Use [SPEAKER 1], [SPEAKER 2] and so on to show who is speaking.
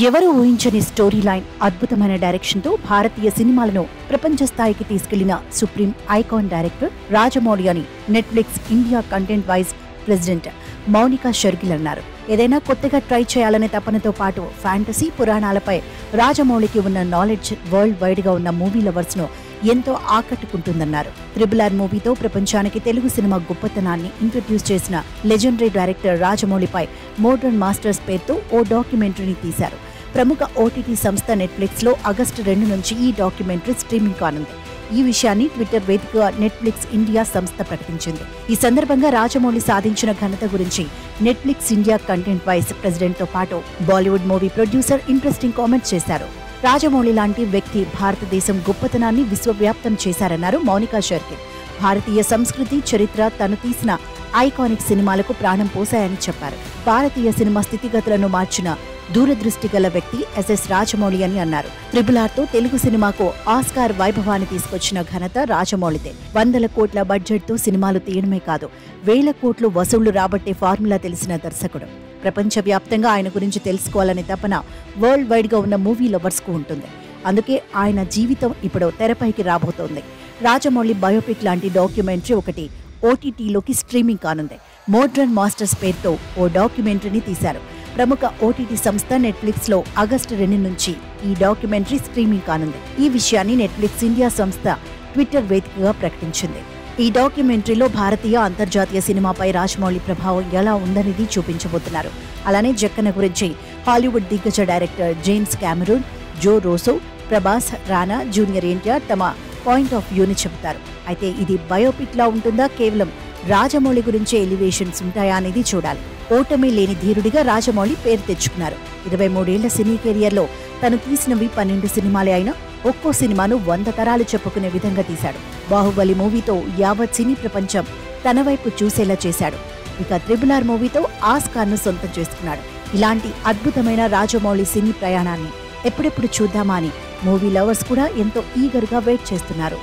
[SPEAKER 1] ఎవరూ ఊహించని story line, అద్భుతమైన డైరెక్షన్తో భారతీయ సినిమాలను ప్రపంచ స్థాయికి తీసుకెళ్లిన సుప్రీం ఐకాన్ డైరెక్టర్ రాజమౌళి అని Netflix India content vice president Mounika Shergill అన్నారు. ఏదైనా కొత్తగా ట్రై చేయాలనే తపనతో పాటు ఫ్యాంటసీ, పురాణాలపై రాజమౌళికి ఉన్న నాలెడ్జ్ వరల్డ్ వైడ్ గా ఉన్న మూవీ లవర్స్ ను ఎంతో ఆకట్టుకుంటుందన్నారు. RRR మూవీతో ప్రపంచానికి తెలుగు సినిమా గొప్పతనాన్ని ఇంట్రడ్యూస్ చేసిన లెజెండరీ డైరెక్టర్ రాజమౌళిపై మోడర్న్ మాస్టర్స్ పేరుతో ఓ డాక్యుమెంటరీని తీశారు. ప్రముఖ OTT సంస్థ నెట్ఫ్లిక్స్ లో ఆగస్టు 2 నుంచి ఈ డాక్యుమెంటరీ స్ట్రీమింగ్ కానుంది. ఈ విషయాన్ని ట్విట్టర్ వేదికగా నెట్ఫ్లిక్స్ ఇండియా సంస్థ ప్రకటించింది. ఈ సందర్భంగా రాజమౌళి సాధించిన ఘనత గురించి Netflix India content vice president తో పాటు Bollywood movie producer interesting comments చేశారు. రాజమౌళి లాంటి వ్యక్తి భారతదేశం గొప్పతనాన్ని విశ్వవ్యాప్తం చేశారన్నారు మౌనికా షర్గిల్. భారతీయ సంస్కృతి, చరిత్ర తను తీసిన ఐకానిక్ సినిమాలకు ప్రాణం పోశాయని చెప్పారు. భారతీయ సినిమా స్థితిగతులను మార్చిన దూరదృష్టి గల వ్యక్తి SS రాజమౌళి అని అన్నారు. RRRతో తెలుగు సినిమాకు ఆస్కార్ వైభవాన్ని తీసుకొచ్చిన ఘనత రాజమౌళిదే. 100 కోట్ల బడ్జెట్తో సినిమాలు తీయడమే కాదు, 1000 కోట్లు వసూళ్లు రాబట్టే ఫార్ములా తెలిసిన దర్శకుడు. ప్రపంచవ్యాప్తంగా ఆయన గురించి తెలుసుకోవాలనే తపన వరల్డ్ వైడ్ గా ఉన్న మూవీ లవర్స్ కు ఉంటుంది. అందుకే ఆయన జీవితం ఇప్పుడు తెరపైకి రాబోతోంది. రాజమౌళి బయోపిక్ లాంటి డాక్యుమెంటరీ ఒకటి OTTలోకి స్ట్రీమింగ్ కానుంది. మోడర్న్ మాస్టర్స్ పేరుతో ఓ డాక్యుమెంటరీని తీశారు. ప్రముఖ OTT సంస్థ నెట్ఫ్లిక్స్ లో ఆగస్టు 2 నుంచి ఈ డాక్యుమెంటరీ స్ట్రీమింగ్ కానుంది. ఈ విషయాన్ని నెట్ఫ్లిక్స్ ఇండియా సంస్థ ట్విట్టర్ వేదికగా ప్రకటించింది. ఈ డాక్యుమెంటరీలో భారతీయ, అంతర్జాతీయ సినిమాపై రాజమౌళి ప్రభావం ఎలా ఉందనేది చూపించబోతున్నారు. అలానే జక్కన గురించి హాలీవుడ్ దిగ్గజ డైరెక్టర్ జేమ్స్ కెమెరూన్, జో రోసో, ప్రభాస్, రానా, జూనియర్ ఎన్టీఆర్ తమ పాయింట్ ఆఫ్ వ్యూని చెబుతారు. అయితే ఇది బయోపిక్ లా ఉంటుందా, కేవలం రాజమౌళి గురించే ఎలివేషన్స్ ఉంటాయా అనేది చూడాలి. ఓటమి లేని ధీరుడిగా రాజమౌళి పేరు తెచ్చుకున్నారు. 23 ఏళ్ల సినీ కెరియర్లో తను తీసినవి 12 సినిమాలే అయినా ఒక్కో సినిమాను 100 తరాలు చెప్పుకునే విధంగా తీశాడు. బాహుబలి మూవీతో యావత్ సినీ ప్రపంచం తన వైపు చూసేలా చేశాడు. ఇక RRR మూవీతో ఆస్కార్ను సొంతం చేసుకున్నాడు. ఇలాంటి అద్భుతమైన రాజమౌళి సినీ ప్రయాణాన్ని ఎప్పుడెప్పుడు చూద్దామా అని మూవీ లవర్స్ కూడా ఎంతో ఈగర్గా వెయిట్ చేస్తున్నారు.